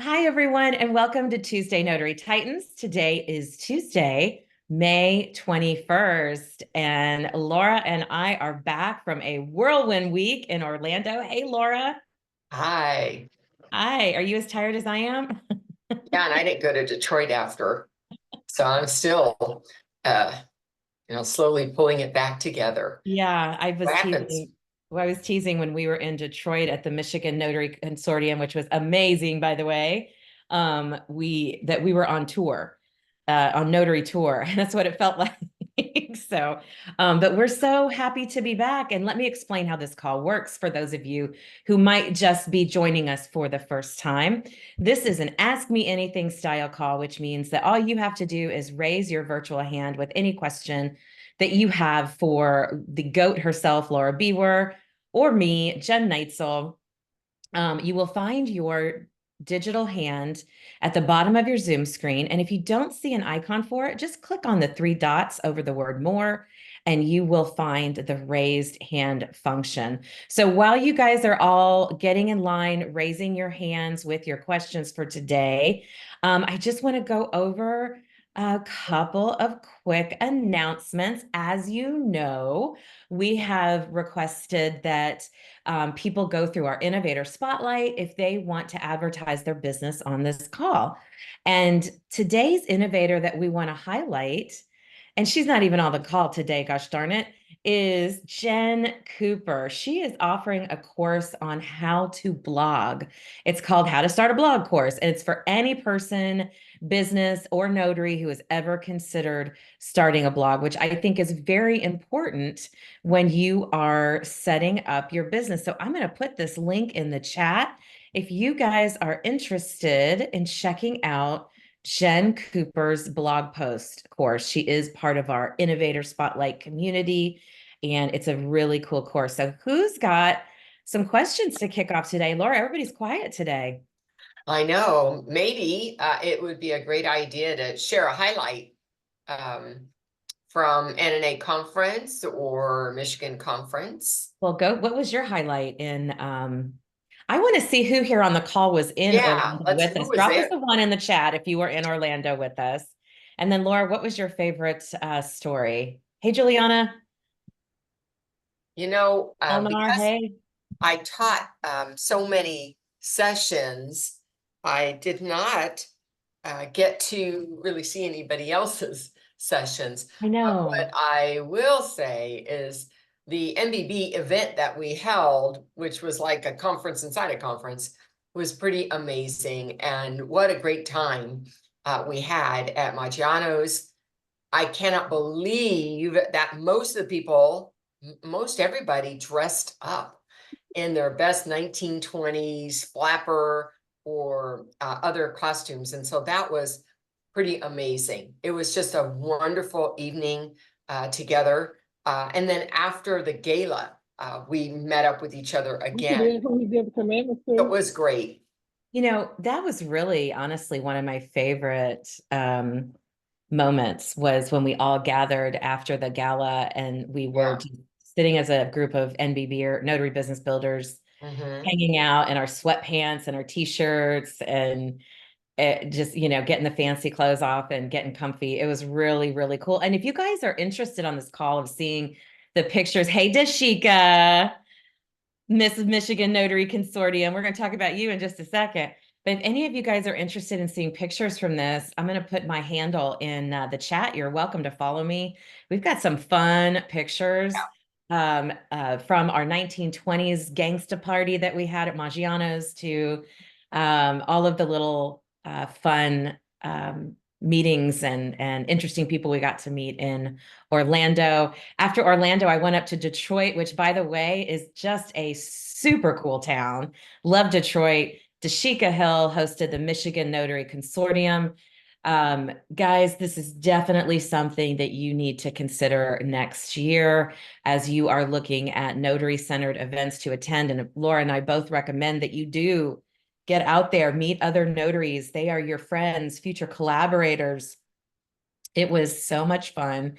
Hi, everyone, and welcome to Tuesday Notary Titans. Today is Tuesday, May 21st, and Laura and I are back from a whirlwind week in Orlando. Hey, Laura. Hi. Hi, are you as tired as I am? Yeah, and I didn't go to Detroit after, so I'm still, uh, slowly pulling it back together. Yeah, I was What happens? teasing. Well, I was teasing when we were in Detroit at the Michigan Notary Consortium, which was amazing, by the way. We were on tour, on notary tour. That's what it felt like. So, but we're so happy to be back. And let me explain how this call works for those of you who might just be joining us for the first time. This is an Ask Me Anything style call, which means that all you have to do is raise your virtual hand with any question that you have for the GOAT herself, Laura Biewer, or me, Jen Neitzel. You will find your digital hand at the bottom of your Zoom screen. And if you don't see an icon for it, just click on the three dots over the word more, and you will find the raised hand function. So while you guys are all getting in line, raising your hands with your questions for today, I just want to go over a couple of quick announcements. As you know, we have requested that people go through our innovator spotlight if they want to advertise their business on this call. And today's innovator that we want to highlight, and she's not even on the call today, gosh darn it, is Jen Cooper. She is offering a course on how to blog. It's called How to Start a Blog Course, and it's for any person, business, or notary who has ever considered starting a blog, which I think is very important when you are setting up your business. So I'm going to put this link in the chat. If you guys are interested in checking out Jen Cooper's blog post course, she is part of our Innovator Spotlight community, and it's a really cool course. So who's got some questions to kick off today? Laura, everybody's quiet today. I know maybe it would be a great idea to share a highlight um, from NNA conference or Michigan conference. Well, go. What was your highlight in I want to see who here on the call was in Yeah, Orlando let's. with Who us. was Drop us there? a one in the chat if you were in Orlando with us. And then Laura, what was your favorite story? Hey, Juliana. Elnar, Because hey. I taught so many sessions, I did not get to really see anybody else's sessions. I But what know. I will say is the MBB event that we held, which was like a conference inside a conference, was pretty amazing. And what a great time we had at Maggiano's. I cannot believe that most of the people, most everybody dressed up in their best 1920s flapper or other costumes. And so that was pretty amazing. It was just a wonderful evening together. And then after the gala, we met up with each other again. Who he did the commandments It to. was great. That was really honestly one of my favorite moments was when we all gathered after the gala and we were Yeah. just sitting as a group of NBB or Notary Business Builders Hmm. hanging out in our sweatpants and our t-shirts and just getting the fancy clothes off and getting comfy. It was really, really cool. And if you guys are interested on this call of seeing the pictures, hey, Dashika, Mrs. Michigan Notary Consortium, we're going to talk about you in just a second. But if any of you guys are interested in seeing pictures from this, I'm going to put my handle in the chat. You're welcome to follow me. We've got some fun pictures from our 1920s gangsta party that we had at Maggiano's to all of the little fun meetings and interesting people we got to meet in Orlando. After Orlando, I went up to Detroit, which, by the way, is just a super cool town. Love Detroit. Dashika Hill hosted the Michigan Notary Consortium. Guys, this is definitely something that you need to consider next year as you are looking at notary centered events to attend. And Laura and I both recommend that you do get out there, meet other notaries. They are your friends, future collaborators. It was so much fun.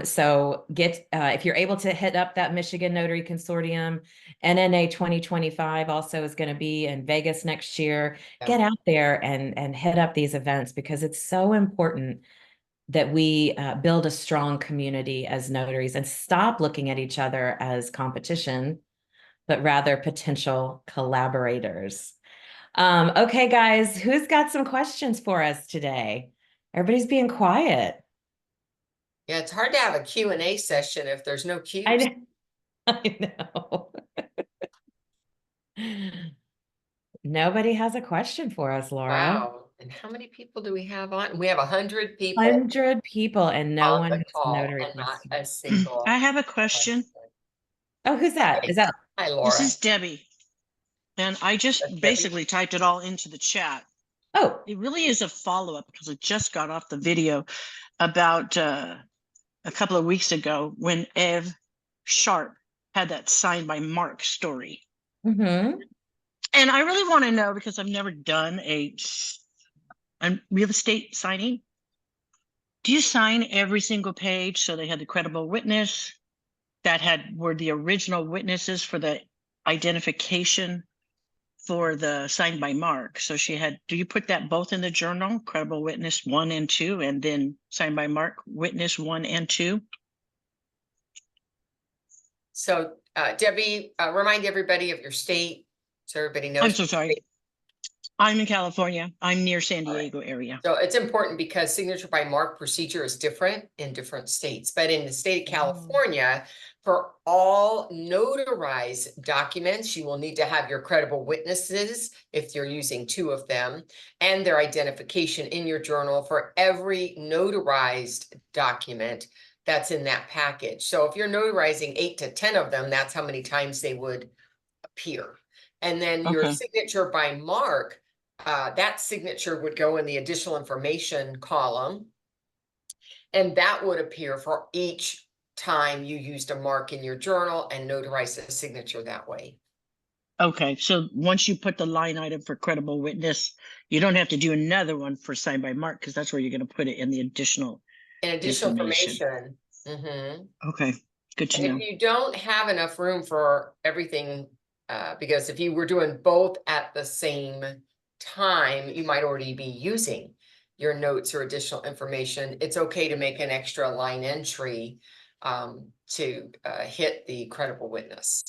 So get if you're able to hit up that Michigan Notary Consortium, NNA 2025 also is going to be in Vegas next year. Yeah. Get out there and hit up these events because it's so important that we build a strong community as notaries and stop looking at each other as competition, but rather potential collaborators. Okay, guys, who's got some questions for us today? Everybody's being quiet. Yeah, it's hard to have a Q&A session if there's no I Q's. know. I know. Nobody has a question for us, Laura. Wow. And how many people do we have on? We have 100 people 100 people and no on one the has a call notary and not question. a single I have a question. question. Oh, who's that? Hi, Is that? hi, This Laura. is Debbie. And I That's just Debbie. basically typed it all into the chat. Oh, It really is a follow-up because I just got off the video about a couple of weeks ago when Ev Sharp had that signed by Mark story. mm-hmm. And I really want to know because I've never done a real estate signing. Do you sign every single page so they had the credible witness that were the original witnesses for the identification for the signed by Mark? So she had, do you put that both in the journal, credible witness 1 and 2, and then signed by Mark, witness 1 and 2? So Debbie, remind everybody of your state so everybody knows. I'm so sorry. I'm in California. I'm near San All right. Diego area. So it's important because signature by mark procedure is different in different states. But in the state of California, for all notarized documents, you will need to have your credible witnesses if you're using 2 of them and their identification in your journal for every notarized document that's in that package. So if you're notarizing 8 to 10 of them, that's how many times they would appear. And then your Okay. signature by mark, that signature would go in the additional information column. And that would appear for each time you used a mark in your journal and notarized a signature that way. Okay. So once you put the line item for credible witness, you don't have to do another one for signed by Mark because that's where you're going to put it in the additional And additional information. information. Okay. Good to And know. if you don't have enough room for everything, because if you were doing both at the same time, you might already be using your notes or additional information. It's okay to make an extra line entry to hit the credible witness.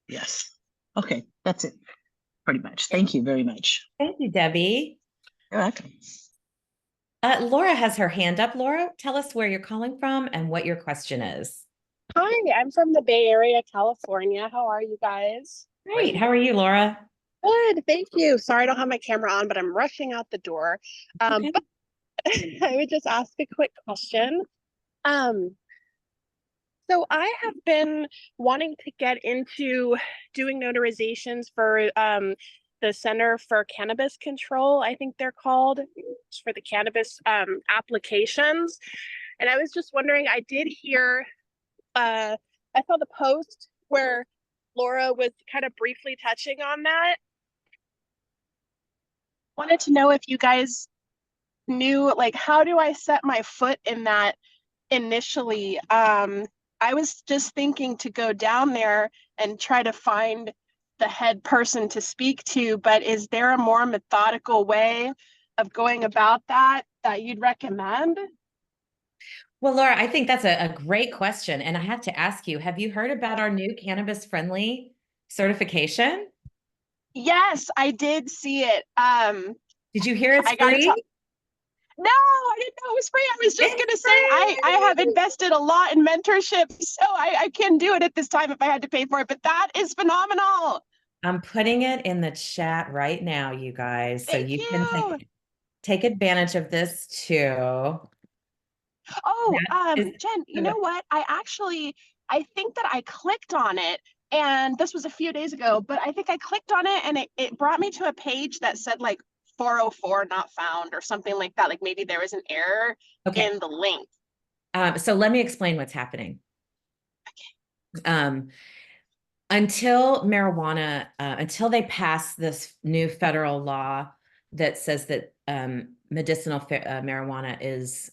Yes. Okay. That's it. Pretty much. Thank you very much. Thank you, Debbie. You're welcome. Laura has her hand up. Laura, tell us where you're calling from and what your question is. Hi, I'm from the Bay Area, California. How are you guys? Great. How are you, Laura? Good, thank you. Sorry I don't have my camera on, but I'm rushing out the door. Okay. But I would just ask a quick question. Um, so I have been wanting to get into doing notarizations for the Center for Cannabis Control, I think they're called, for the cannabis applications. And I was just wondering, I did hear I saw the post where Laura was kind of briefly touching on that. Wanted to know if you guys knew, like, how do I set my foot in that initially? I was just thinking to go down there and try to find the head person to speak to, but is there a more methodical way of going about that you'd recommend? Well, Laura, I think that's a great question. And I have to ask you, have you heard about our new cannabis friendly certification? Yes, I did see it. Did you hear it's I got to free? talk. No, I didn't know it was free. I was just It's gonna say I have invested a lot in mentorship, so I can do it at this time if I had to pay for it. But that is phenomenal. I'm putting it in the chat right now, you guys, so Thank you can you. take advantage of this too. Oh, That is Jen, you know what? I think that I clicked on it, and this was a few days ago, but I think I clicked on it and it brought me to a page that said like 404 not found or something like that. Like maybe there was an error okay. in the link. So let me explain what's happening. Until marijuana, until they pass this new federal law that says that medicinal marijuana is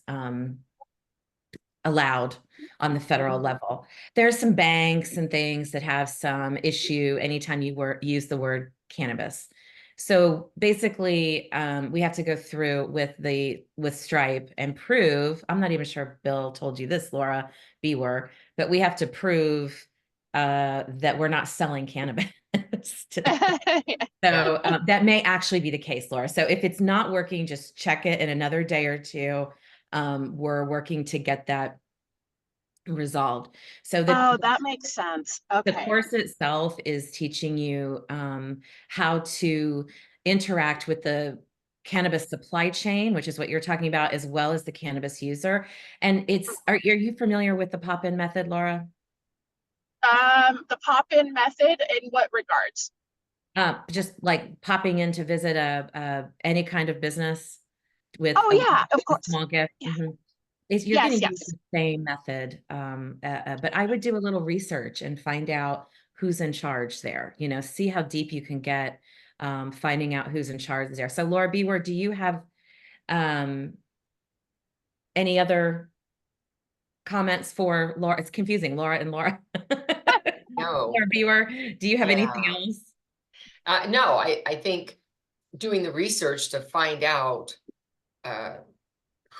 allowed on the federal level. There's some banks and things that have some issue anytime you use the word cannabis. So basically, we have to go through with Stripe and prove, I'm not even sure Bill told you this, Laura Biewer, but we have to prove that we're not selling cannabis. So that may actually be the case, Laura. So if it's not working, just check it in another day or two. We're working to get that resolved. So Oh, that makes sense. the Okay. course itself is teaching you how to interact with the cannabis supply chain, which is what you're talking about, as well as the cannabis user. And are you familiar with the pop-in method, Laura? The pop-in method in what regards? Just like popping in to visit any kind of business with Oh yeah, of a course. small gift. Yeah. You're Yes, going to yes. use the same method, but I would do a little research and find out who's in charge there. See how deep you can get, finding out who's in charge there. So, Laura Biewer, do you have any other comments for Laura? It's confusing, Laura and Laura. No. Laura Biewer, do you have anything Yeah. else? No, I think doing the research to find out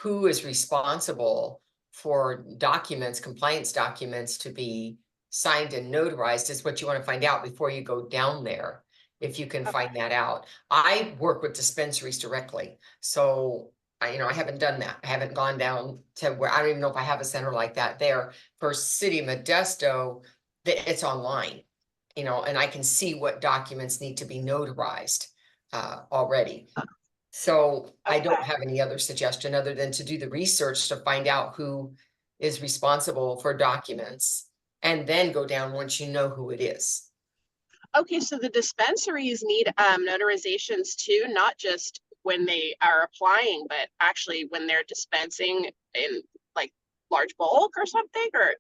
who is responsible for documents, compliance documents to be signed and notarized is what you want to find out before you go down there. If you can find that out. I work with dispensaries directly. So I haven't done that. I haven't gone down to where I don't even know if I have a center like that there. For City of Modesto, it's online, and I can see what documents need to be notarized already. So I don't have any other suggestion other than to do the research to find out who is responsible for documents and then go down once you know who it is. Okay, so the dispensaries need notarizations too, not just when they are applying, but actually when they're dispensing in like large bulk or something, or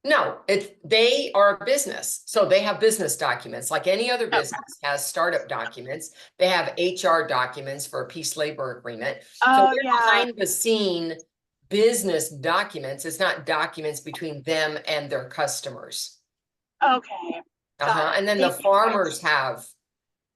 No, they are a business. So they have business documents like any other business has startup documents. They have HR documents for a peace labor agreement. So they're behind the scene business documents. It's not documents between them and their customers. Okay. And then the farmers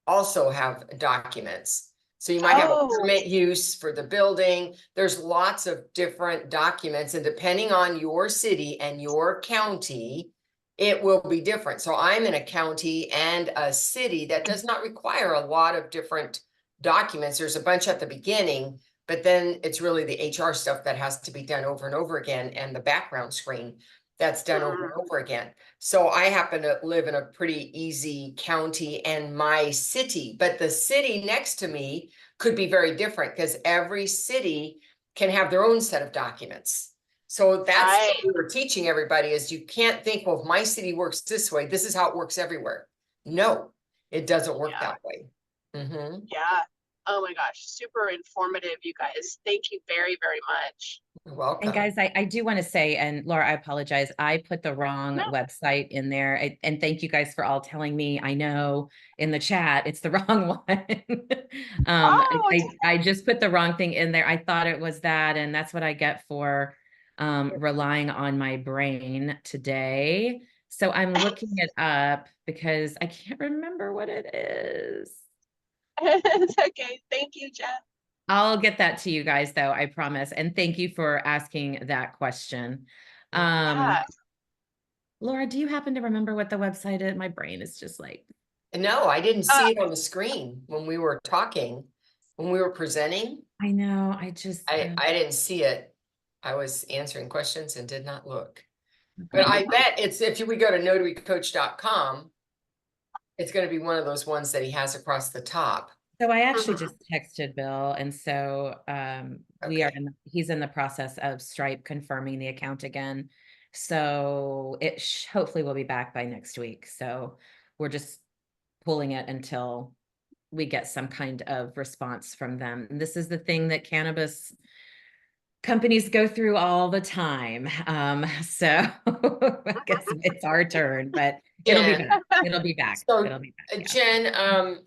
also have documents. So you might have a permit use for the building. There's lots of different documents, and depending on your city and your county, it will be different. So I'm in a county and a city that does not require a lot of different documents. There's a bunch at the beginning, but then it's really the HR stuff that has to be done over and over again, and the background screen that's done over and over again. So I happen to live in a pretty easy county and my city, but the city next to me could be very different because every city can have their own set of documents. So that's what we were teaching everybody is you can't think, well, if my city works this way, this is how it works everywhere. No, it doesn't work that way. Yeah. Oh my gosh, super informative, you guys. Thank you very, very much. You're welcome. And guys, I do want to say, and Laura, I apologize. I put the wrong website in there. And thank you guys for all telling me. I know in the chat, it's the wrong one. I just put the wrong thing in there. I thought it was that, and that's what I get for relying on my brain today. So I'm looking it up because I can't remember what it is. It's okay. Thank you, Jeff. I'll get that to you guys though, I promise. And thank you for asking that question. Laura, do you happen to remember what the website is? My brain is just like. No, I didn't see it on the screen when we were talking, when we were presenting. I know, I didn't see it. I was answering questions and did not look. But I bet if we go to notarycoach.com, it's going to be one of those ones that he has across the top. So I actually just texted Bill, and so he's in the process of Stripe confirming the account again. So it hopefully will be back by next week. So we're just pulling it until we get some kind of response from them. And this is the thing that cannabis companies go through all the time. So I guess it's our turn, but it'll be back. It'll be back. So it'll be back, Jen,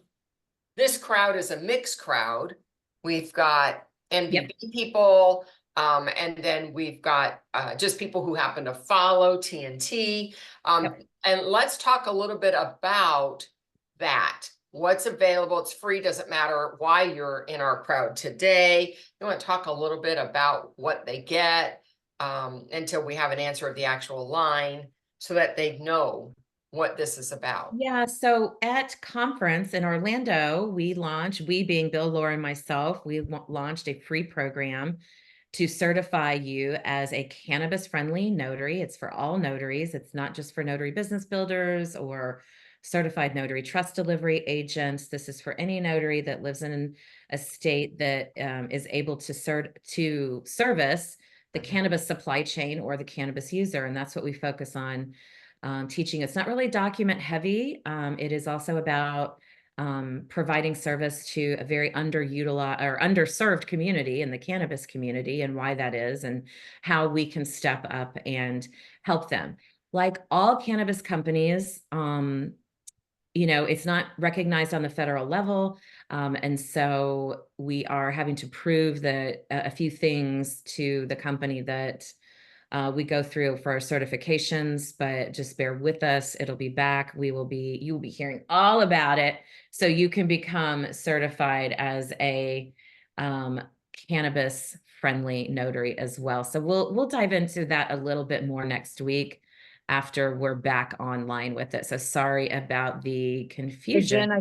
this crowd is a mixed crowd. We've got MBB people. And then we've got just people who happen to follow TNT. Yep. And let's talk a little bit about that. What's available? It's free, doesn't matter why you're in our crowd today. You want to talk a little bit about what they get until we have an answer of the actual line so that they know what this is about. Yeah, so at conference in Orlando, we being Bill, Laura, and myself, we launched a free program to certify you as a cannabis-friendly notary. It's for all notaries. It's not just for notary business builders or certified notary trust delivery agents. This is for any notary that lives in a state that is able to service the cannabis supply chain or the cannabis user, and that's what we focus on teaching. It's not really document heavy. It is also about providing service to a very underutilized or underserved community in the cannabis community, and why that is, and how we can step up and help them. Like all cannabis companies, it's not recognized on the federal level. And so we are having to prove that a few things to the company that we go through for our certifications, but just bear with us. It'll be back. You will be hearing all about it. So you can become certified as a cannabis friendly notary as well. So we'll dive into that a little bit more next week after we're back online with it. So sorry about the Hey, confusion. Jen,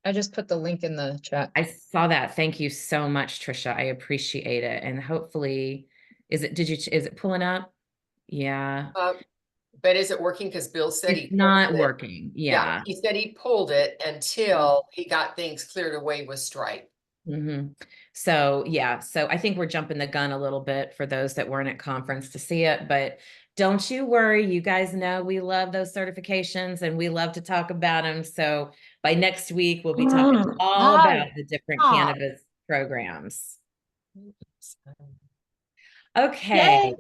I just put the link in the chat. I saw that. Thank you so much, Trisha. I appreciate it. And hopefully, is it pulling up? Yeah. But is it working? Because Bill said he It's not pulled it. working. Yeah. He said he pulled it until he got things cleared away with Stripe. So yeah, so I think we're jumping the gun a little bit for those that weren't at conference to see it, but don't you worry. You guys know we love those certifications and we love to talk about them. So by next week, we'll be talking all about the different cannabis programs. Okay.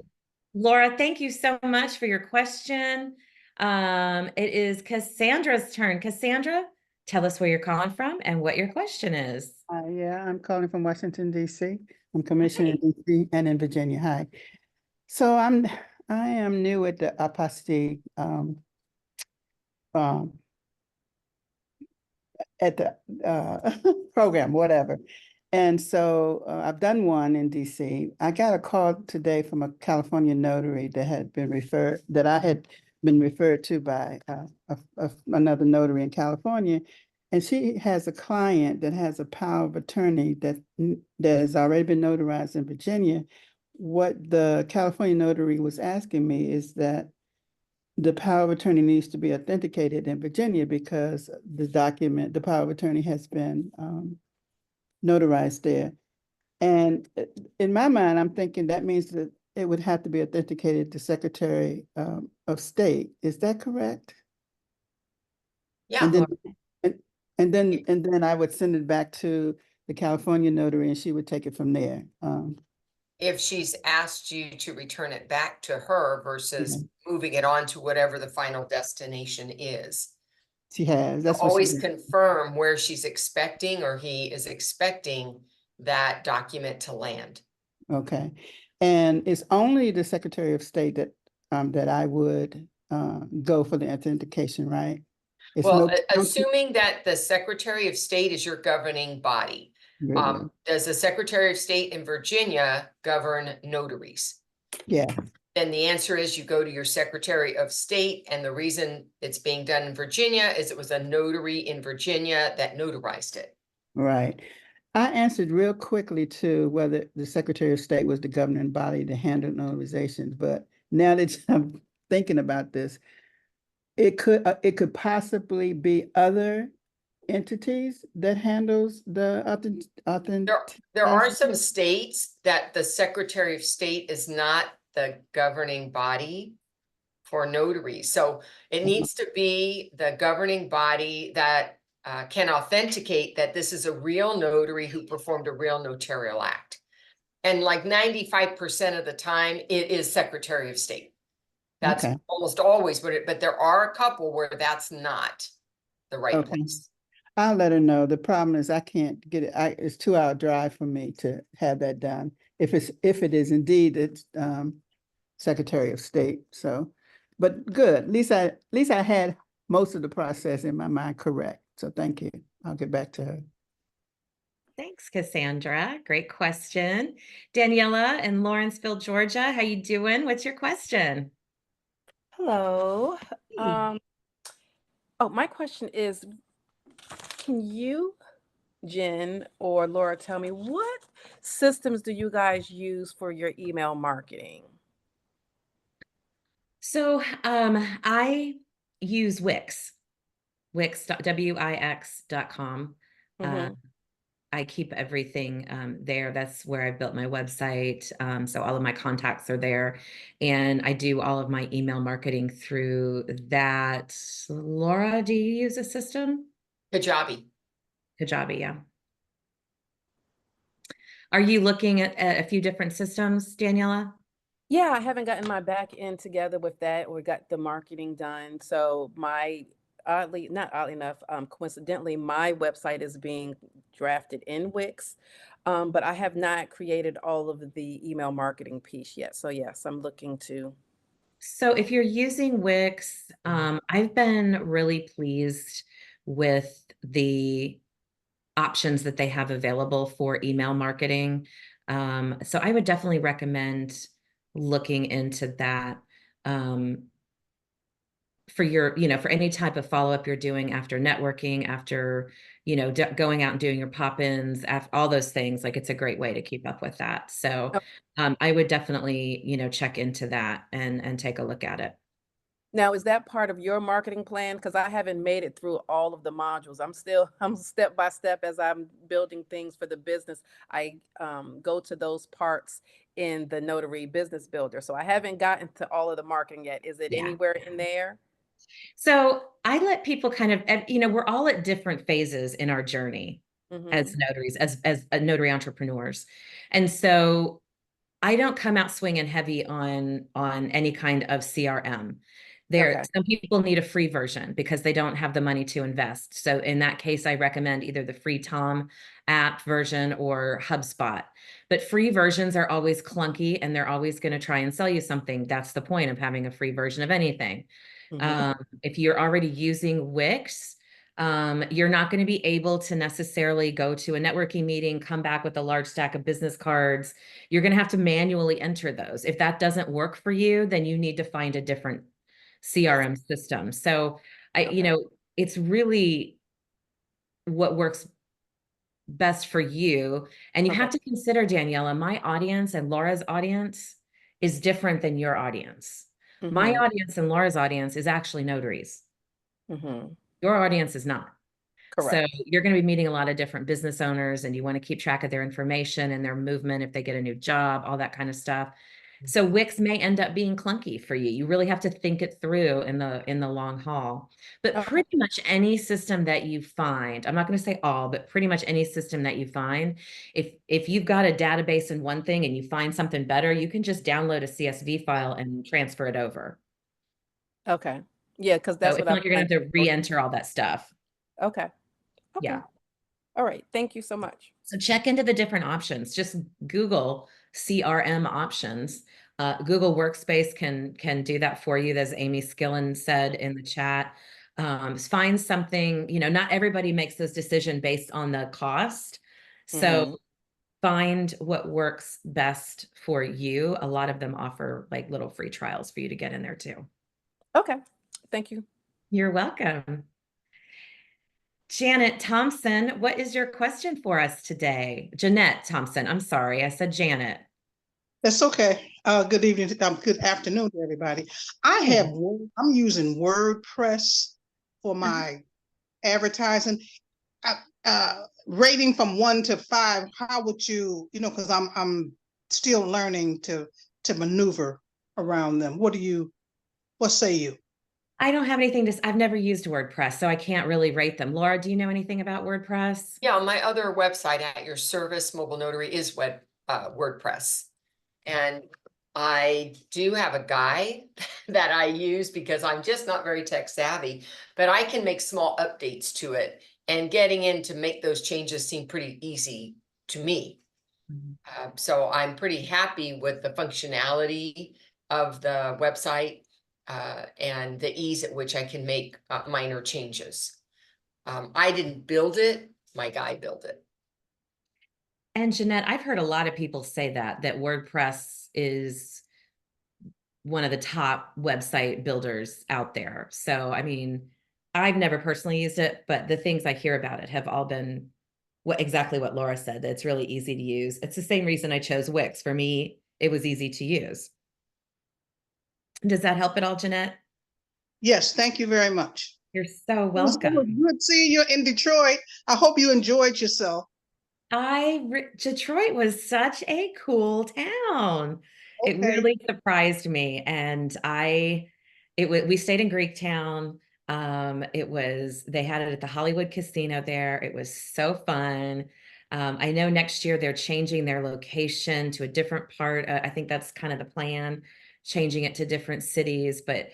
Laura, thank you so much for your question. It is Cassandra's turn. Cassandra, tell us where you're calling from and what your question is. Yeah, I'm calling from Washington, D.C. I'm commissioned in D.C. and in Virginia. Hi. So I am new at the apostille at the program, whatever. And so I've done one in DC. I got a call today from a California notary that I had been referred to by another notary in California. And she has a client that has a power of attorney that has already been notarized in Virginia. What the California notary was asking me is that the power of attorney needs to be authenticated in Virginia because the power of attorney has been notarized there. And in my mind, I'm thinking that means that it would have to be authenticated to Secretary of State. Is that correct? Yeah. And then I would send it back to the California notary and she would take it from there. If she's asked you to return it back to her versus moving it on to whatever the final destination is. She has. That's what always confirm where she's expecting or he is expecting that document to land. Okay. And it's only the Secretary of State that that I would go for the authentication, right? Well, assuming that the Secretary of State is your governing body, does the Secretary of State in Virginia govern notaries? Yeah. Then the answer is you go to your Secretary of State, and the reason it's being done in Virginia is it was a notary in Virginia that notarized it. Right. I answered real quickly to whether the Secretary of State was the governing body to handle notarizations, but now that I'm thinking about this, it could possibly be other entities that handles the There are some states that the Secretary of State is not the governing body for notaries. So it needs to be the governing body that can authenticate that this is a real notary who performed a real notarial act. And like 95% of the time, it is Secretary of State. That's almost always what but there are a couple where that's not the right place. I'll let her know. The problem is I can't get it. It's 2 hour drive for me to have that done. If it is indeed, it's Secretary of State. So, but good. At least I had most of the process in my mind correct. So thank you. I'll get back to her. Thanks, Cassandra. Great question. Daniela in Lawrenceville, Georgia. How you doing? What's your question? Hello. Hey. Oh, my question is, can you, Jen or Laura, tell me what systems do you guys use for your email marketing? So I use Wix, Wix.com. Mhm. I keep everything there. That's where I built my website. So all of my contacts are there. And I do all of my email marketing through that. Laura, do you use a system? Kajabi. Kajabi, yeah. Are you looking at a few different systems, Daniela? Yeah, I haven't gotten my back end together with that or got the marketing done. So not oddly enough, coincidentally, my website is being drafted in Wix, but I have not created all of the email marketing piece yet. So yes, I'm looking to. So if you're using Wix, I've been really pleased with the options that they have available for email marketing. So I would definitely recommend looking into that for for any type of follow-up you're doing after networking, after, going out and doing your pop-ins, all those things. Like, it's a great way to keep up with that. So I would definitely, check into that and take a look at it. Now, is that part of your marketing plan? Because I haven't made it through all of the modules. I'm step by step as I'm building things for the business. I go to those parts in the Notary Business Builder. So I haven't gotten to all of the marketing yet. Is it Yeah. anywhere in there? So I let people kind of, we're all at different phases in our journey as Mhm. notaries, as notary entrepreneurs. And so I don't come out swinging heavy on any kind of CRM. Okay. Some people need a free version because they don't have the money to invest. So in that case, I recommend either the free Tom app version or HubSpot. But free versions are always clunky and they're always going to try and sell you something. That's the point of having a free version of anything. Mhm. If you're already using Wix, you're not going to be able to necessarily go to a networking meeting, come back with a large stack of business cards. You're going to have to manually enter those. If that doesn't work for you, then you need to find a different CRM system. So Okay. it's really what works best for you. And you Okay. have to consider, Daniela, my audience and Laura's audience is different than your audience. My Mhm. audience and Laura's audience is actually notaries. Mhm. Your audience is not. So Correct. you're going to be meeting a lot of different business owners and you want to keep track of their information and their movement if they get a new job, all that kind of stuff. So Wix may end up being clunky for you. You really have to think it through in the long haul. But Okay. pretty much any system that you find, I'm not going to say all, but pretty much any system that you find, if you've got a database in one thing and you find something better, you can just download a CSV file and transfer it over. Okay. Yeah, because So that's it's what not I'm like you're going to have to re-enter all that stuff. Okay. Okay. Yeah. All right. Thank you so much. So check into the different options. Just Google CRM options. Google Workspace can do that for you, as Amy Skillen said in the chat. Find something, not everybody makes this decision based on the cost. So Mhm. find what works best for you. A lot of them offer like little free trials for you to get in there too. Okay. Thank you. You're welcome. Janet Thompson, what is your question for us today? Jeanette Thompson, I'm sorry, I said Janet. That's okay. Good evening, good afternoon to everybody. I'm using WordPress for my advertising. Rating from 1 to 5, how would you, because I'm still learning to maneuver around them. What say you? I don't have anything I've never used WordPress, so I can't really rate them. Laura, do you know anything about WordPress? Yeah, my other website at your service, Mobile Notary, is WordPress. And I do have a guide that I use because I'm just not very tech savvy, but I can make small updates to it And getting in to make those changes seemed pretty easy to me. So I'm pretty happy with the functionality of the website and the ease at which I can make minor changes. I didn't build it, my guy built it. And Jeanette, I've heard a lot of people say that WordPress is one of the top website builders out there. So, I mean, I've never personally used it, but the things I hear about it have all been exactly what Laura said, that it's really easy to use. It's the same reason I chose Wix. For me, it was easy to use. Does that help at all, Jeanette? Yes, thank you very much. You're so It was welcome. good seeing you in Detroit. I hope you enjoyed yourself. Detroit was such a cool town. It Okay. really surprised me. And we stayed in Greektown. They had it at the Hollywood Casino there. It was so fun. I know next year they're changing their location to a different part. I think that's kind of the plan, changing it to different cities, but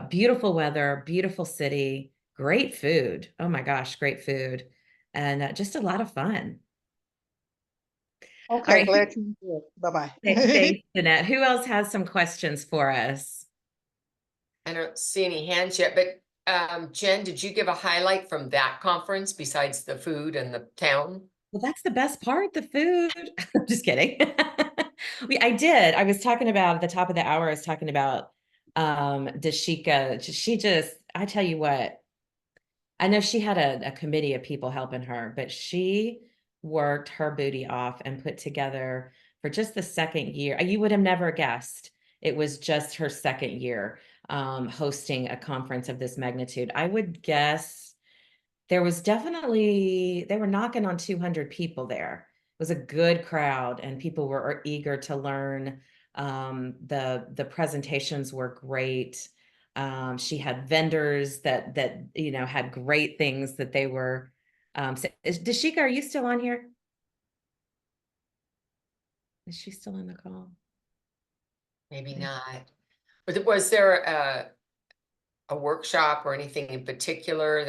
beautiful weather, beautiful city, great food. Oh my gosh, great food. And just a lot of fun. All Okay, right. glad you enjoyed. Bye-bye. Thanks, Jeanette. Who else has some questions for us? I don't see any hands yet, but Jen, did you give a highlight from that conference besides the food and the town? Well, that's the best part, the food. I'm just kidding. I did. I was talking about at the top of the hour, I was talking about Dashika. I tell you what, I know she had a committee of people helping her, but she worked her booty off and put together for just the second year. You would have never guessed it was just her second year hosting a conference of this magnitude. I would guess they were knocking on 200 people there. It was a good crowd and people were eager to learn. The presentations were great. She had vendors that had great things that they were. Dashika, are you still on here? Is she still on the call? Maybe not. But was there a workshop or anything in particular?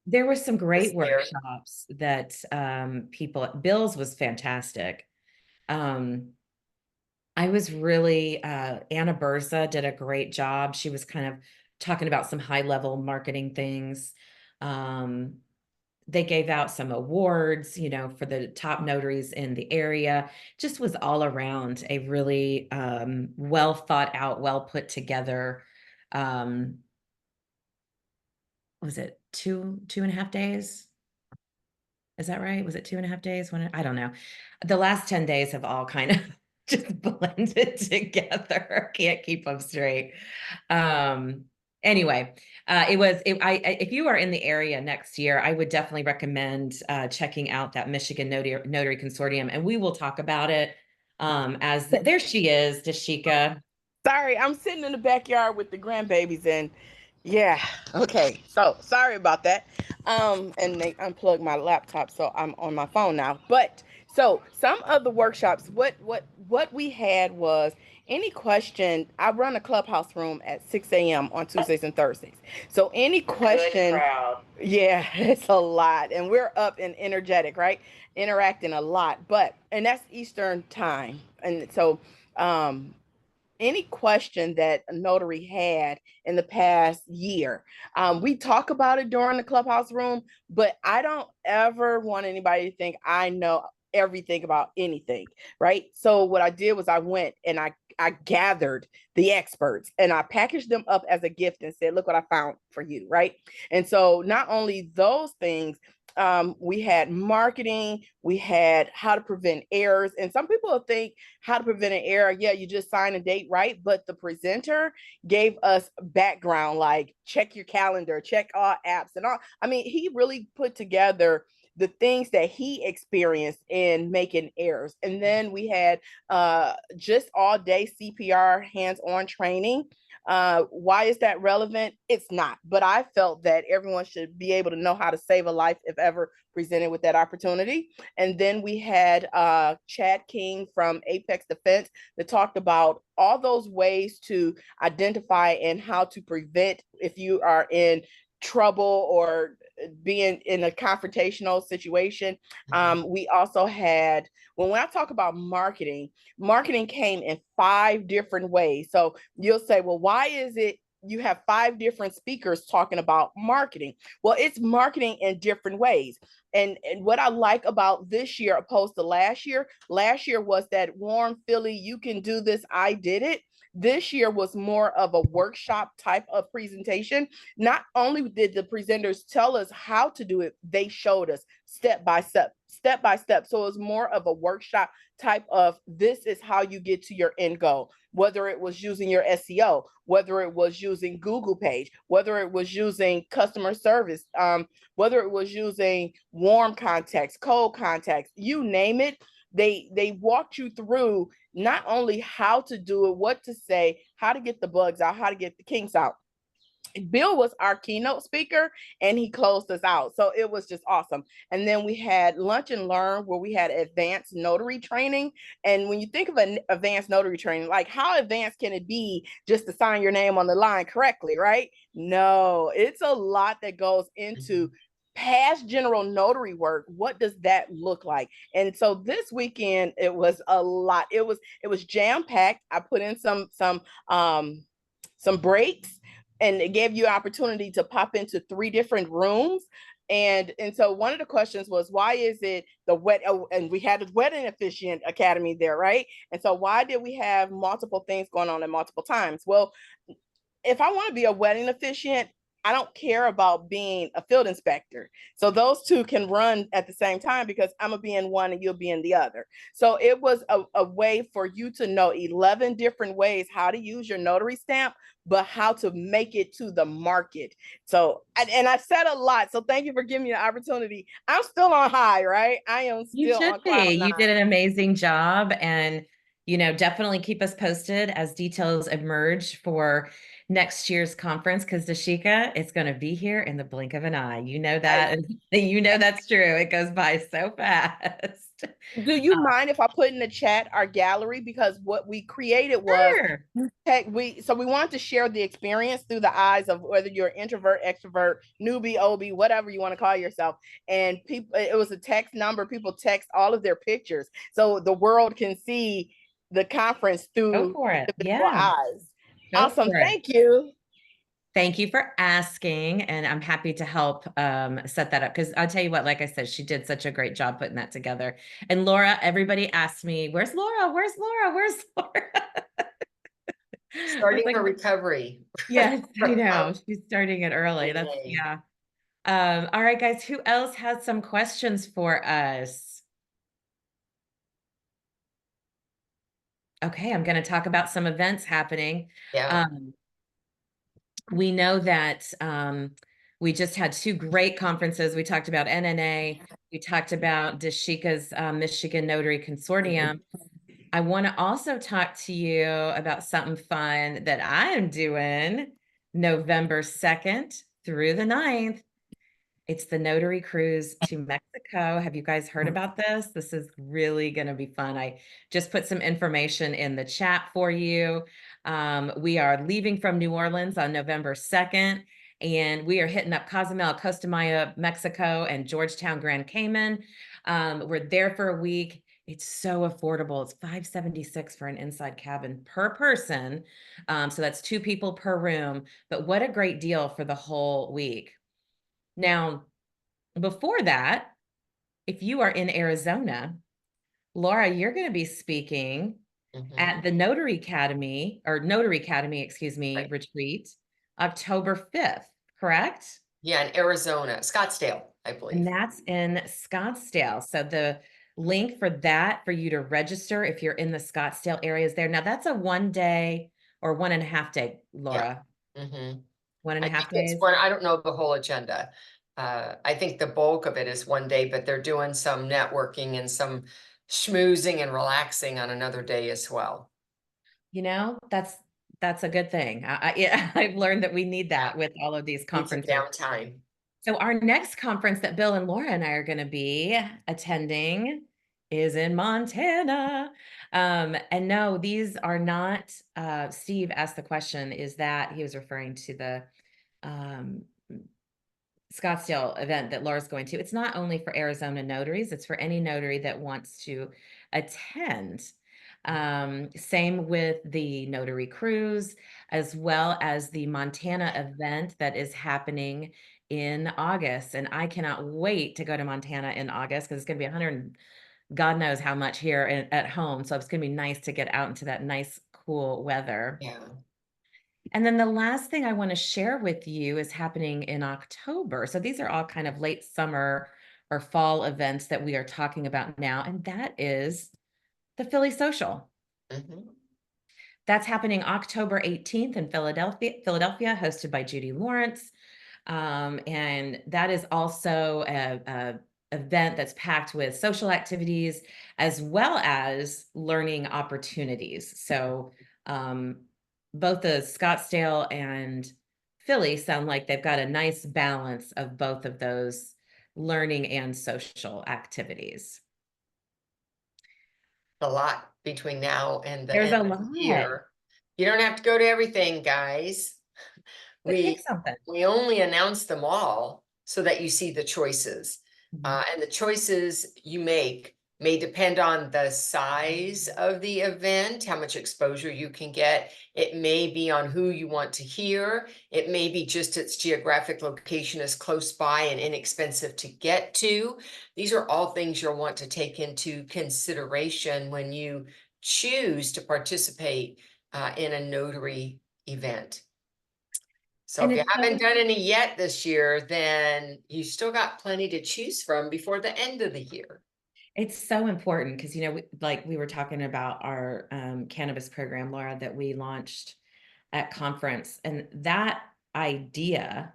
There were some great Was there? workshops that Bill's was fantastic. I was really, Anna Burza did a great job. She was kind of talking about some high level marketing things. They gave out some awards, for the top notaries in the area. Just was all around a really well thought out, well put together. Was it 2.5 days? Is that right? Was it 2.5 days? I don't know. The last 10 days have all kind of just blended together. Can't keep them straight. Anyway, if you are in the area next year, I would definitely recommend checking out that Michigan Notary Consortium, and we will talk about it there she is, Dashika. Sorry, I'm sitting in the backyard with the grandbabies and yeah, okay. So sorry about that. And they unplugged my laptop, so I'm on my phone now. But so some of the workshops, what we had was any question. I run a clubhouse room at 6 a.m. on Tuesdays and Thursdays. So any question, good crowd. Yeah, it's a lot. And we're up and energetic, right? Interacting a lot, and that's Eastern time. And so any question that a notary had in the past year. We talk about it during the clubhouse room, but I don't ever want anybody to think I know everything about anything, right? So what I did was I went and I gathered the experts and I packaged them up as a gift and said, look what I found for you, right? And so not only those things, we had marketing, we had how to prevent errors. And some people think how to prevent an error, yeah, you just sign a date, right? But the presenter gave us background, like check your calendar, check all apps and all. I mean, he really put together the things that he experienced in making errors. And then we had just all day CPR hands-on training. Why is that relevant? It's not, but I felt that everyone should be able to know how to save a life if ever presented with that opportunity. And then we had Chad King from Apex Defense that talked about all those ways to identify and how to prevent if you are in trouble or being in a confrontational situation. We also had, when I talk about marketing, marketing came in 5 different ways. So you'll say, well, why is it you have 5 different speakers talking about marketing? Well, it's marketing in different ways. And what I like about this year opposed to last year was that warm Philly, you can do this, I did it. This year was more of a workshop type of presentation. Not only did the presenters tell us how to do it, they showed us step by step. So it was more of a workshop type of, this is how you get to your end goal. Whether it was using your SEO, whether it was using Google page, whether it was using customer service, whether it was using warm contacts, cold contacts, you name it. They walked you through not only how to do it, what to say, how to get the bugs out, how to get the kinks out. Bill was our keynote speaker and he closed us out. So it was just awesome. And then we had lunch and learn where we had advanced notary training. And when you think of an advanced notary training, like how advanced can it be just to sign your name on the line correctly, right? No, it's a lot that goes into past general notary work. What does that look like? And so this weekend it was a lot. It was jam-packed. I put in some breaks, and it gave you opportunity to pop into 3 different rooms. And so one of the questions was, why is it and we had a wedding officiant academy there, right? And so why did we have multiple things going on at multiple times? Well, if I want to be a wedding officiant, I don't care about being a field inspector. So those 2 can run at the same time because I'm gonna be in one and you'll be in the other. So it was a way for you to know 11 different ways how to use your notary stamp, but how to make it to the market. So, and I said a lot, so thank you for giving me the opportunity. I'm still on high, right? I am You still should on cloud be. You 9. did an amazing job, and definitely keep us posted as details emerge for next year's conference, because Dashika, it's going to be here in the blink of an eye. You know that, and you know that's true. It goes by so fast. Do you mind if I put in the chat our gallery? Because what we created was, Sure. we wanted to share the experience through the eyes of whether you're introvert, extrovert, newbie, OB, whatever you want to call yourself. And people, it was a text number. People text all of their pictures, so the world can see the conference Go through for it. individual Yeah. eyes. Go Awesome. for it. Thank you. Thank you for asking, and I'm happy to help set that up, because I'll tell you what, like I said, she did such a great job putting that together. And Laura, everybody asked me, where's Laura? Where's Laura? Where's Laura? Starting her recovery. Yes, I know. She's starting it early. That's, yeah. All right, guys, who else has some questions for us? Okay, I'm going to talk about some events happening. Yeah. We know that we just had 2 great conferences. We talked about NNA. We talked about Dashika's Michigan Notary Consortium. I want to also talk to you about something fun that I am doing November 2nd through the 9th. It's the Notary Cruise to Mexico. Have you guys heard about this? This is really going to be fun. I just put some information in the chat for you. We are leaving from New Orleans on November 2nd, and we are hitting up Cozumel, Costa Maya, Mexico, and Georgetown, Grand Cayman. We're there for a week. It's so affordable. It's $576 for an inside cabin per person. So that's 2 people per room. But what a great deal for the whole week. Now, before that, if you are in Arizona, Laura, you're going to be speaking at the Notary Academy, excuse me, Right. retreat, October 5th, correct? Yeah, in Arizona, Scottsdale, I believe. And that's in Scottsdale. So the link for that, for you to register if you're in the Scottsdale area, is there. Now, that's a 1 day or 1.5 day, Laura. Yeah. 1.5 days. I don't know the whole agenda. I think the bulk of it is 1 day, but they're doing some networking and some schmoozing and relaxing on another day as well. That's a good thing. Yeah, I've learned that we need that with all of these conferences. Downtime. So our next conference that Bill and Laura and I are going to be attending is in Montana. And no, these are not, Steve asked the question, is that he was referring to the Scottsdale event that Laura's going to, it's not only for Arizona notaries, it's for any notary that wants to attend. Same with the notary cruise, as well as the Montana event that is happening in August. And I cannot wait to go to Montana in August because it's going to be 100, God knows how much here at home. So it's going to be nice to get out into that nice, cool weather. Yeah. And then the last thing I want to share with you is happening in October. So these are all kind of late summer or fall events that we are talking about now. And that is the Philly Social. Mhm. That's happening October 18th in Philadelphia, hosted by Judy Lawrence. And that is also a event that's packed with social activities as well as learning opportunities. So both the Scottsdale and Philly sound like they've got a nice balance of both of those learning and social activities. A lot between now and the There's end a of the lot. year. You don't have to go to everything, guys. But We pick something. only announce them all so that you see the choices. Mhm. And the choices you make may depend on the size of the event, how much exposure you can get. It may be on who you want to hear. It may be just its geographic location is close by and inexpensive to get to. These are all things you'll want to take into consideration when you choose to participate in a notary event. So And if you it's haven't so, done any yet this year, then you still got plenty to choose from before the end of the year. it's so important because, like we were talking about our cannabis program, Laura, that we launched at conference. And that idea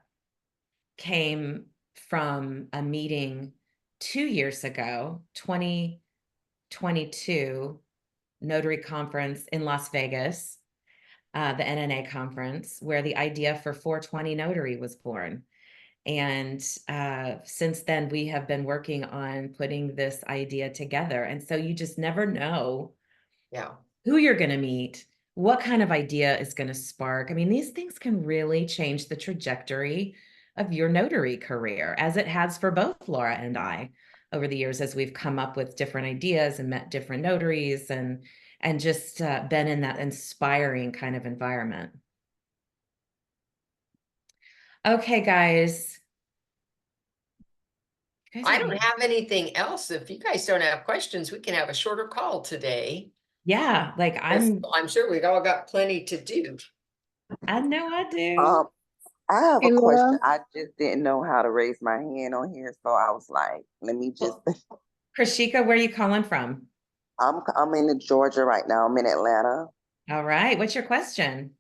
came from a meeting 2 years ago, 2022 Notary Conference in Las Vegas, the NNA conference, where the idea for 420 Notary was born. And since then, we have been working on putting this idea together. And so you just never know Yeah. who you're going to meet, what kind of idea is going to spark. I mean, these things can really change the trajectory of your notary career, as it has for both Laura and I over the years, as we've come up with different ideas and met different notaries and just been in that inspiring kind of environment. Okay, guys. I don't have anything else. If you guys don't have questions, we can have a shorter call today. Yeah, like I'm sure we've all got plenty to do. I know I do. I have Hey, a Laura. question. I just didn't know how to raise my hand on here, so I was like, let me just. Krishika, where are you calling from? I'm in Georgia right now. I'm in Atlanta. All right. What's your question?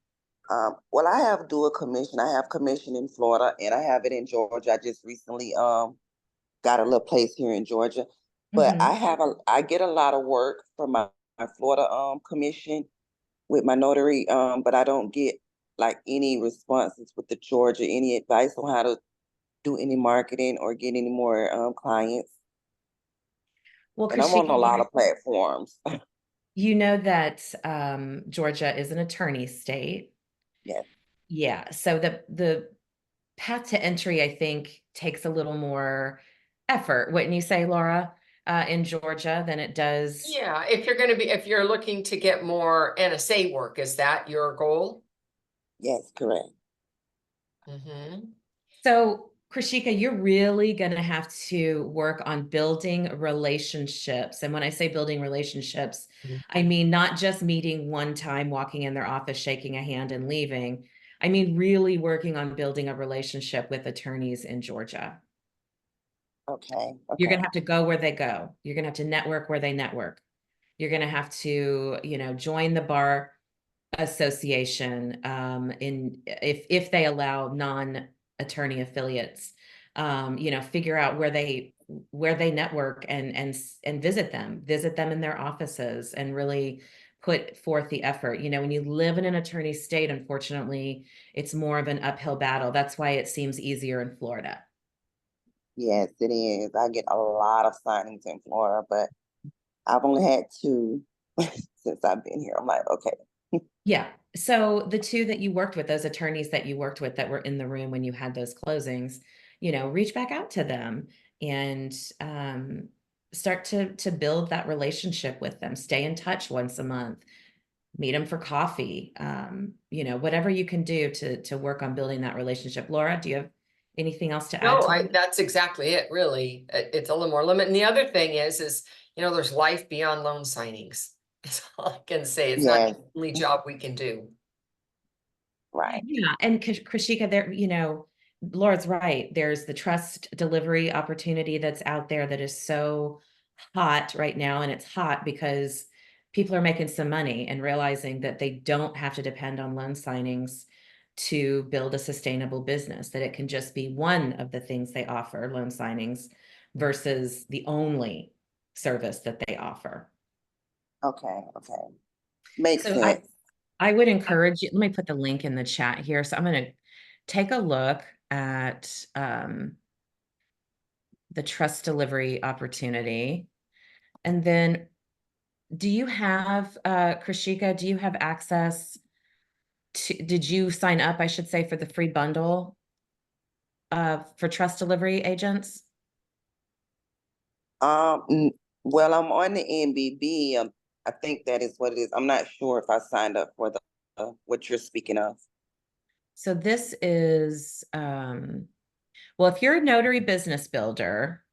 Well, I have dual commission. I have commission in Florida and I have it in Georgia. I just recently got a little place here in Georgia, but Mhm. I get a lot of work from my Florida commission with my notary, but I don't get like any responses with the Georgia, any advice on how to do any marketing or get any more clients. Well, And I'm on a Krishika, lot of platforms. you know that Georgia is an attorney state. Yes. Yeah. So the path to entry, I think, takes a little more effort, wouldn't you say, Laura, in Georgia than it does? Yeah, if you're looking to get more NSA work, is that your goal? Yes, correct. So, Krishika, you're really going to have to work on building relationships. And when I say building relationships, I mean not just meeting one time, walking in their office, shaking a hand and leaving. I mean really working on building a relationship with attorneys in Georgia. Okay. You're going Okay. to have to go where they go. You're going to have to network where they network. You're going to have to, join the bar association if they allow non-attorney affiliates, figure out where they network and visit them in their offices and really put forth the effort. When you live in an attorney state, unfortunately, it's more of an uphill battle. That's why it seems easier in Florida. Yes, it is. I get a lot of signings in Florida, but I've only had two since I've been here. I'm like, okay. Yeah. So the two that you worked with, those attorneys that you worked with that were in the room when you had those closings, you know, reach back out to them and start to build that relationship with them. Stay in touch once a month, meet them for coffee, you know, whatever you can do to work on building that relationship. Laura, do you have anything else to add No, to that? that's exactly it, really. It's a little more limit. And the other thing is, you know, there's life beyond loan signings. That's all I can say. It's not Yes, the only job we can do. right. Yeah, and Krishika, there, you know, Laura's right. There's the trust delivery opportunity that's out there that is so hot right now, and it's hot because people are making some money and realizing that they don't have to depend on loan signings to build a sustainable business, that it can just be one of the things they offer, loan signings, versus the only service that they offer. Okay, okay. Makes So sense. I would encourage you, let me put the link in the chat here. So I'm going to take a look at the trust delivery opportunity. And then do you have, Krishika, do you have access to, did you sign up, I should say, for the free bundle for trust delivery agents? Well, I'm on the NBB. I think that is what it is. I'm not sure if I signed up for the what you're speaking of. So this is, well, if you're a notary business builder,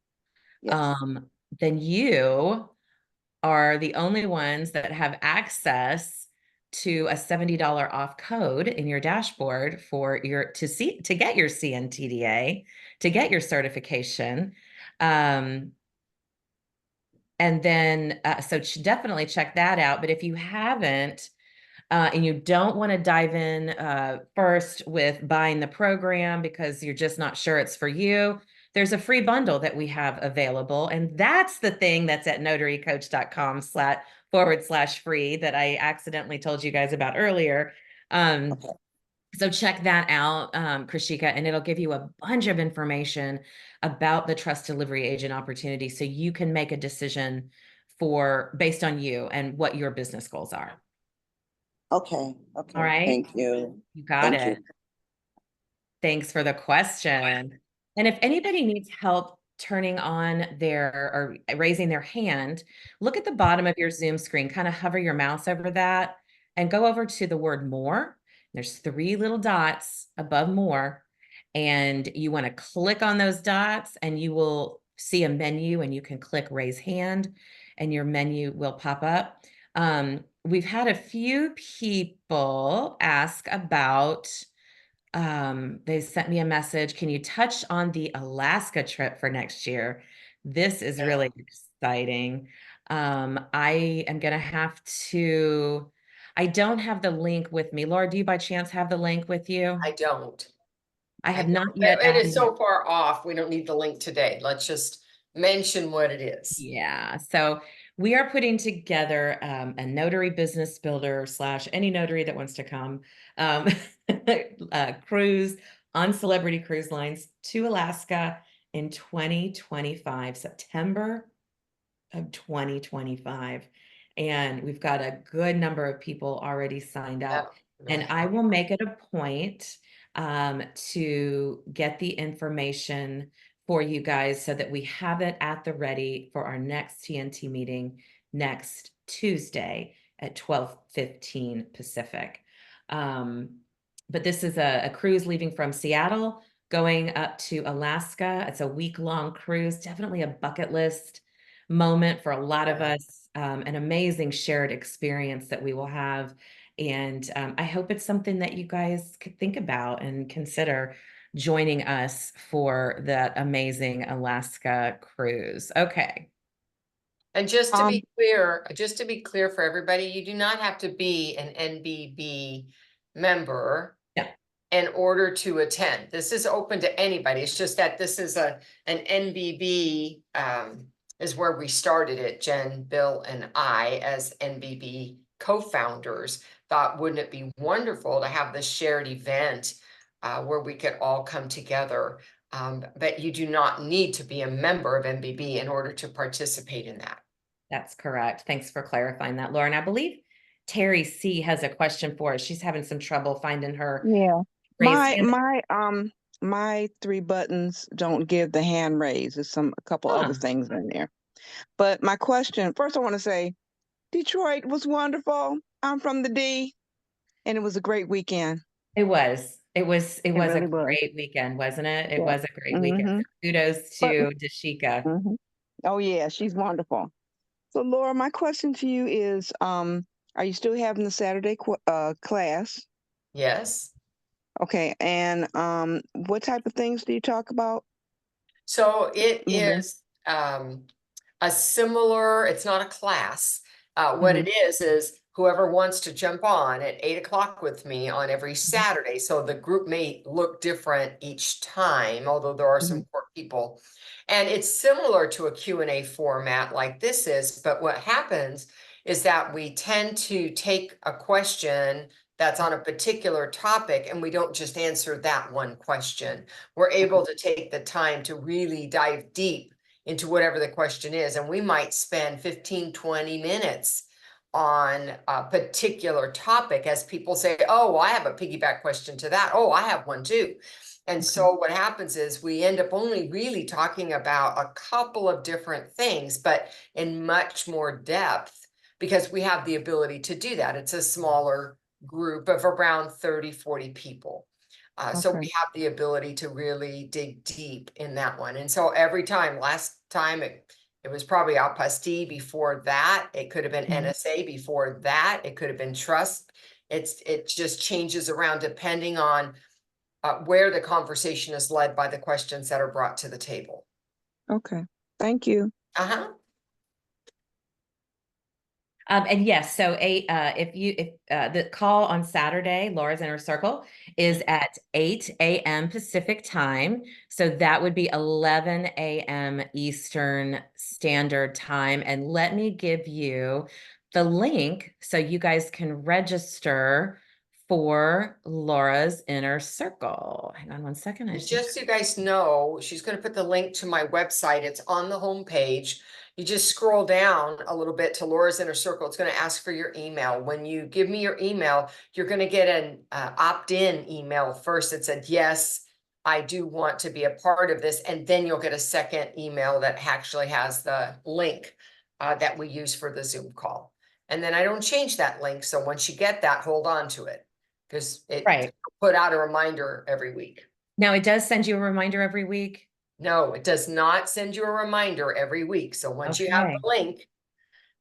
Yes. then you are the only ones that have access to a $70 off code in your dashboard for your to get your CNTDA, to get your certification. And then so definitely check that out. But if you haven't, and you don't want to dive in first with buying the program because you're just not sure it's for you, there's a free bundle that we have available. And that's the thing that's at notarycoach.com/free that I accidentally told you guys about earlier. Okay. So check that out, Krishika, and it'll give you a bunch of information about the trust delivery agent opportunity so you can make a decision based on you and what your business goals are. Okay. All Okay. right. Thank you. You got Thank it. you. Thanks for the question. And if anybody needs help turning on or raising their hand, look at the bottom of your Zoom screen, kind of hover your mouse over that and go over to the word more. There's 3 little dots above more, and you want to click on those dots and you will see a menu and you can click raise hand and your menu will pop up. We've had a few people ask about they sent me a message. Can you touch on the Alaska trip for next year? This is really exciting. I am going to have to, I don't have the link with me. Laura, do you by chance have the link with you? I don't. I have I not don't. yet It is added so far off. We don't need the link today. Let's just mention what it is. Yeah, so we are putting together a notary business builder / any notary that wants to come cruise on Celebrity Cruise Lines to Alaska in 2025, September of 2025. And we've got a good number of people already signed up. And I will make it a point to get the information for you guys so that we have it at the ready for our next TNT meeting next Tuesday at 12:15 Pacific. But this is a cruise leaving from Seattle, going up to Alaska. It's a week-long cruise, definitely a bucket list moment for a lot of us, an amazing shared experience that we will have. And I hope it's something that you guys could think about and consider joining us for that amazing Alaska cruise. Okay. And just to be clear for everybody, you do not have to be an NBB member in order to attend. This is open to anybody. It's just that this is an NBB is where we started it. Jen, Bill, and I, as NBB co-founders, thought, wouldn't it be wonderful to have this shared event where we could all come together? But you do not need to be a member of NBB in order to participate in that. That's correct. Thanks for clarifying that, Laura. And I believe Terry C has a question for us. She's having some trouble finding her. Yeah. raised hand. my three buttons don't give the hand raise. There's a couple other Huh. things in there. But my question, first I want to say, Detroit was wonderful. I'm from the D, and it was a great weekend. It was. It was a really was. great weekend, wasn't it? It Yeah. was a great weekend. So kudos But to Dashika. oh yeah, she's wonderful. So Laura, my question to you is, are you still having the Saturday class? Yes. Okay, and what type of things do you talk about? So it Linda? is a similar, it's not a class. What it is whoever wants to jump on at 8 o'clock with me on every Saturday. So the group may look different each time, although there are some core people. And it's similar to a Q&A format like this is, but what happens is that we tend to take a question that's on a particular topic and we don't just answer that one question. We're able to take the time to really dive deep into whatever the question is. And we might spend 15, 20 minutes on a particular topic as people say, oh, well, I have a piggyback question to that. Oh, I have one too. And so what happens is we end up only really talking about a couple of different things, but in much more depth because we have the ability to do that. It's a smaller group of around 30, 40 people. So we have the ability to really dig deep in that one. And so every time, last time it was probably apostille before that. It could have been NSA before that. It could have been trust. It just changes around depending on where the conversation is led by the questions that are brought to the table. Okay, thank you. And yes, so if the call on Saturday, Laura's Inner Circle, is at 8 a.m. Pacific time. So that would be 11 a.m. Eastern Standard Time. And let me give you the link so you guys can register for Laura's Inner Circle. Hang on one second. Just so you guys know, she's going to put the link to my website. It's on the home page. You just scroll down a little bit to Laura's Inner Circle. It's going to ask for your email. When you give me your email, you're going to get an opt-in email first that said, yes, I do want to be a part of this. And then you'll get a second email that actually has the link that we use for the Zoom call. And then I don't change that link. So once you get that, hold on to it because it put out a reminder every week. Now it does send you a reminder every week. No, it does not send you a reminder every week. So once you have the link,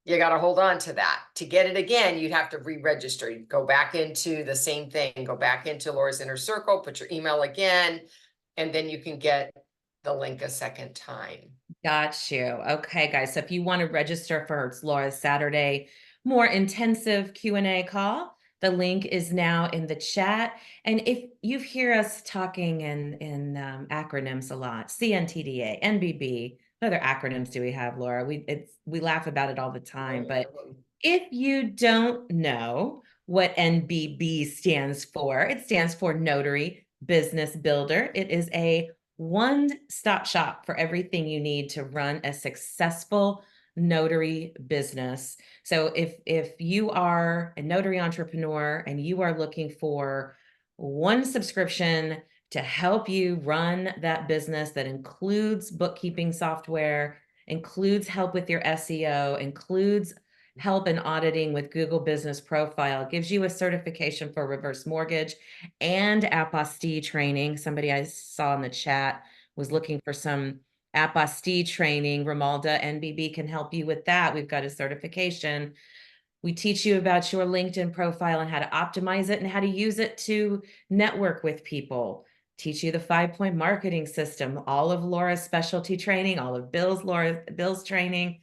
you got to hold on to that. To get it again, you'd have to re-register. You'd go back into the same thing, go back into Laura's Inner Circle, put your email again, and then you can get the link a second time. Got you. Okay, guys. So if you want to register for Laura's Saturday more intensive Q&A call, the link is now in the chat. And if you hear us talking in acronyms a lot, CNTDA, NBB, what other acronyms do we have, Laura? We laugh about it all the time. But if you don't know what NBB stands for, it stands for Notary Business Builder. It is a one-stop shop for everything you need to run a successful notary business. So if you are a notary entrepreneur and you are looking for one subscription to help you run that business that includes bookkeeping software, includes help with your SEO, includes help in auditing with Google Business Profile, gives you a certification for reverse mortgage and apostille training. Somebody I saw in the chat was looking for some apostille training. Romalda NBB can help you with that. We've got a certification. We teach you about your LinkedIn profile and how to optimize it and how to use it to network with people. Teach you the 5-point marketing system, all of Laura's specialty training, all of Bill's training.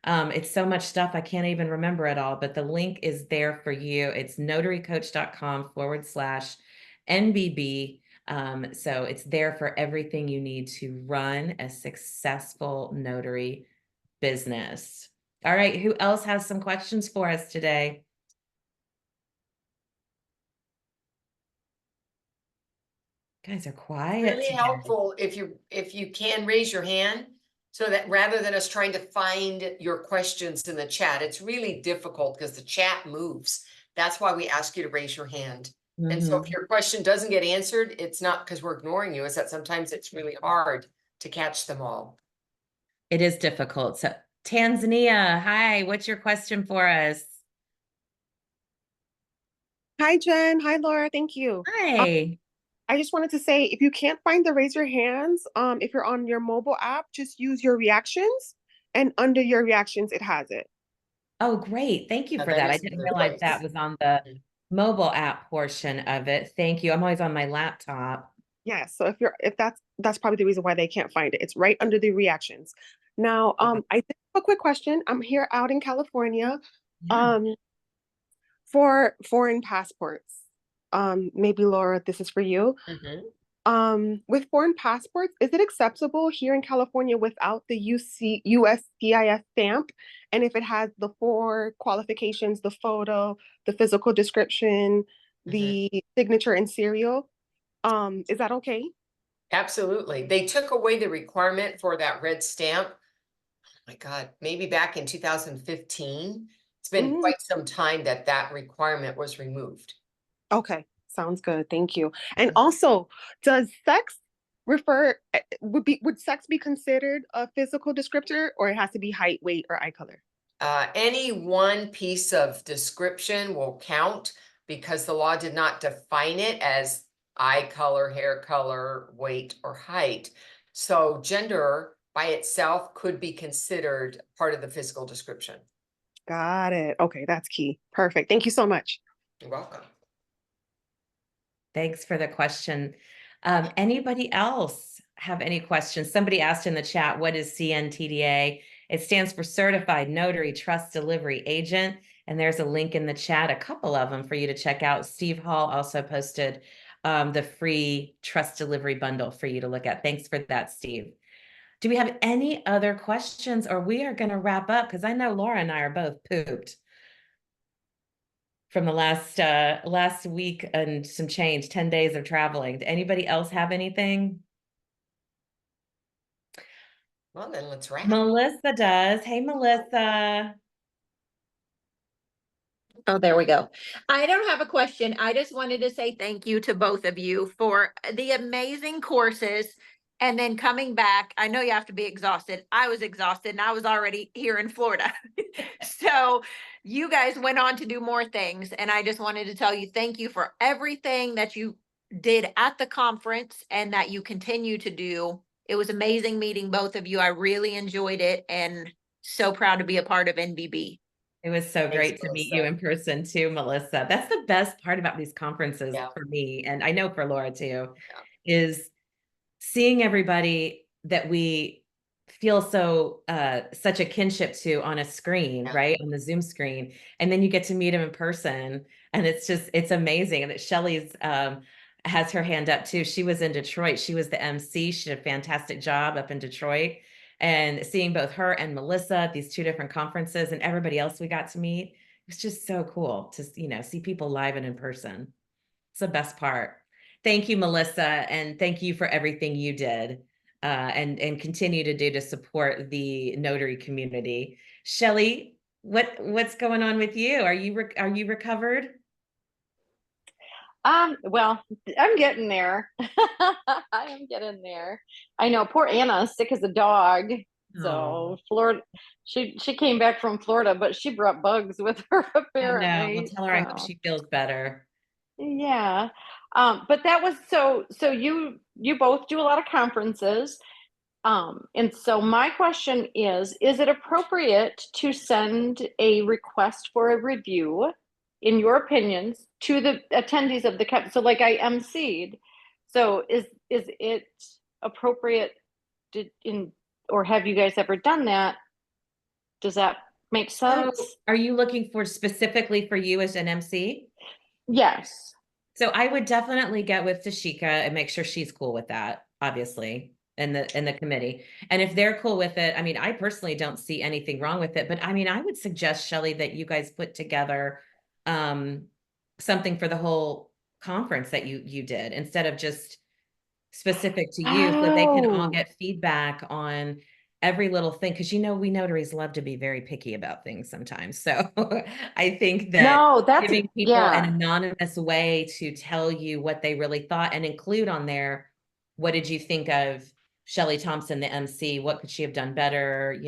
It's so much stuff. I can't even remember it all, but the link is there for you. It's notarycoach.com/NBB. So it's there for everything you need to run a successful notary business. All right, who else has some questions for us today? You guys are quiet. Really helpful if you can raise your hand so that rather than us trying to find your questions in the chat, it's really difficult because the chat moves. That's why we ask you to raise your hand. And so if Mhm. your question doesn't get answered, it's not because we're ignoring you, it's that sometimes it's really hard to catch them all. It is difficult. So Tanzania, hi, what's your question for us? Hi, Jen. Hi, Laura. Thank you. Hi. I just wanted to say, if you can't find the raise your hands, if you're on your mobile app, just use your reactions, and under your reactions, it has it. Oh, great. Thank you Now, for that that. I is a didn't good realize that place. was on the mobile app portion of it. Thank you. I'm always on my laptop. Yes. So if that's probably the reason why they can't find it. It's right under the reactions. Now, I did have a quick question. I'm here out in California, Yeah. for foreign passports. Maybe Laura, this is for you. Mhm. With foreign passports, is it acceptable here in California without the USCIS stamp? And if it has the four qualifications, the photo, the physical description, the signature and serial, is that okay? Absolutely. They took away the requirement for that red stamp. Oh my God, maybe back in 2015. It's been Mhm. quite some time that that requirement was removed. Okay, sounds good. Thank you. And also, does sex would sex be considered a physical descriptor, or it has to be height, weight, or eye color? Any one piece of description will count because the law did not define it as eye color, hair color, weight, or height. So gender by itself could be considered part of the physical description. Got it. Okay, that's key. Perfect. Thank you so much. You're welcome. Thanks for the question. Anybody else have any questions? Somebody asked in the chat, what is CNTDA? It stands for Certified Notary Trust Delivery Agent. And there's a link in the chat, a couple of them for you to check out. Steve Hall also posted the free trust delivery bundle for you to look at. Thanks for that, Steve. Do we have any other questions, or we are going to wrap up? Because I know Laura and I are both pooped from the last week and some change, 10 days of traveling. Did anybody else have anything? Well, then let's wrap. Melissa does. Hey, Melissa. Oh, there we go. I don't have a question. I just wanted to say thank you to both of you for the amazing courses and then coming back. I know you have to be exhausted. I was exhausted and I was already here in Florida. So you guys went on to do more things. And I just wanted to tell you thank you for everything that you did at the conference and that you continue to do. It was amazing meeting both of you. I really enjoyed it and so proud to be a part of NBB. It was so Thanks, great to meet you Melissa. in person too, Melissa. That's the best part about these conferences Yeah. for me, and I know for Laura too, Yeah. is seeing everybody that we feel so such a kinship to on a screen, Yeah. right? On the Zoom screen. And then you get to meet them in person. And it's amazing. And that Shelly's has her hand up too. She was in Detroit. She was the MC. She did a fantastic job up in Detroit. And seeing both her and Melissa at these two different conferences and everybody else we got to meet, it was just so cool to, see people live and in person. It's the best part. Thank you, Melissa, and thank you for everything you did and continue to do to support the notary community. Shelly, what's going on with you? Are you recovered? Well, I'm getting there. I am getting there. I know poor Anna is sick as a dog. So Oh, Florida, she came back from Florida, but she brought bugs with her oh no. Well, apparently. tell her I hope So she feels better. yeah. But that was so you both do a lot of conferences. And so my question is it appropriate to send a request for a review, in your opinions, to the attendees of the so like I emceed. So is it appropriate or have you guys ever done that? Does that make So sense? are you looking for specifically for you as an MC? Yes. So I would definitely get with Tashika and make sure she's cool with that, obviously, and the committee. And if they're cool with it, I mean, I personally don't see anything wrong with it. But I mean, I would suggest, Shelley, that you guys put together something for the whole conference that you did instead of just specific to you, so they can all Oh. get feedback on every little thing, because we notaries love to be very picky about things sometimes. So I think that No, that's, giving people an yeah, anonymous way to tell you what they really thought and include on there, what did you think of Shelley Thompson, the MC? What could she have done better?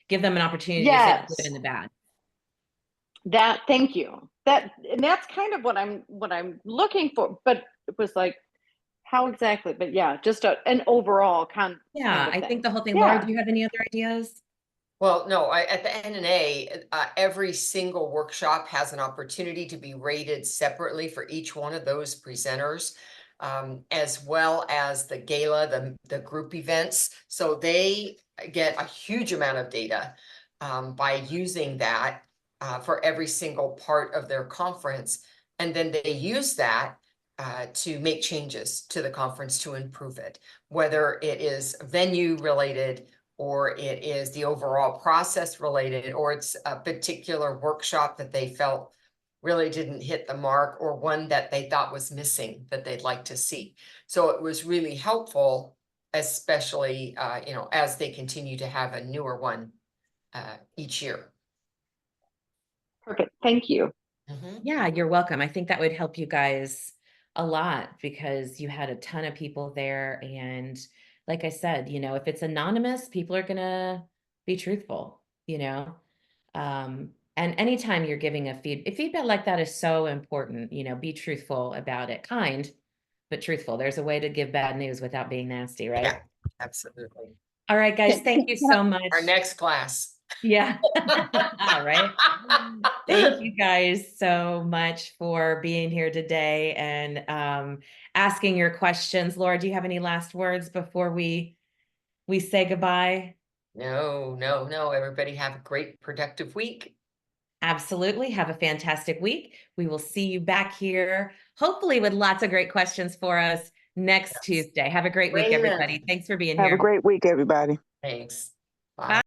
Give them an opportunity to say the good yes. and the bad. Thank you. And that's kind of what I'm looking for, but it was like, how exactly? But yeah, just an overall kind Yeah, of I thing. think the whole thing. Yeah. Laura, do you have any other ideas? Well, no, at the NNA, every single workshop has an opportunity to be rated separately for each one of those presenters, as well as the gala, the group events. So they get a huge amount of data by using that for every single part of their conference. And then they use that to make changes to the conference to improve it, whether it is venue related, or it is the overall process related, or it's a particular workshop that they felt really didn't hit the mark, or one that they thought was missing that they'd like to see. So it was really helpful, especially as they continue to have a newer one each year. Perfect. Thank you. Yeah, you're welcome. I think that would help you guys a lot because you had a ton of people there. And like I said, if it's anonymous, people are gonna be truthful, and anytime you're giving feedback like that is so important, be truthful about it, kind, but truthful. There's a way to give bad news without being nasty, right? Yeah, absolutely. All right, guys, thank you so much. Our next class. Yeah. All right. Thank you guys so much for being here today and asking your questions. Laura, do you have any last words before we say goodbye? No. Everybody have a great, productive week. Absolutely. Have a fantastic week. We will see you back here, hopefully with lots of great questions for us next Tuesday. Have a great week, everybody. Thanks for being here. Have a great week, everybody. Thanks. Bye.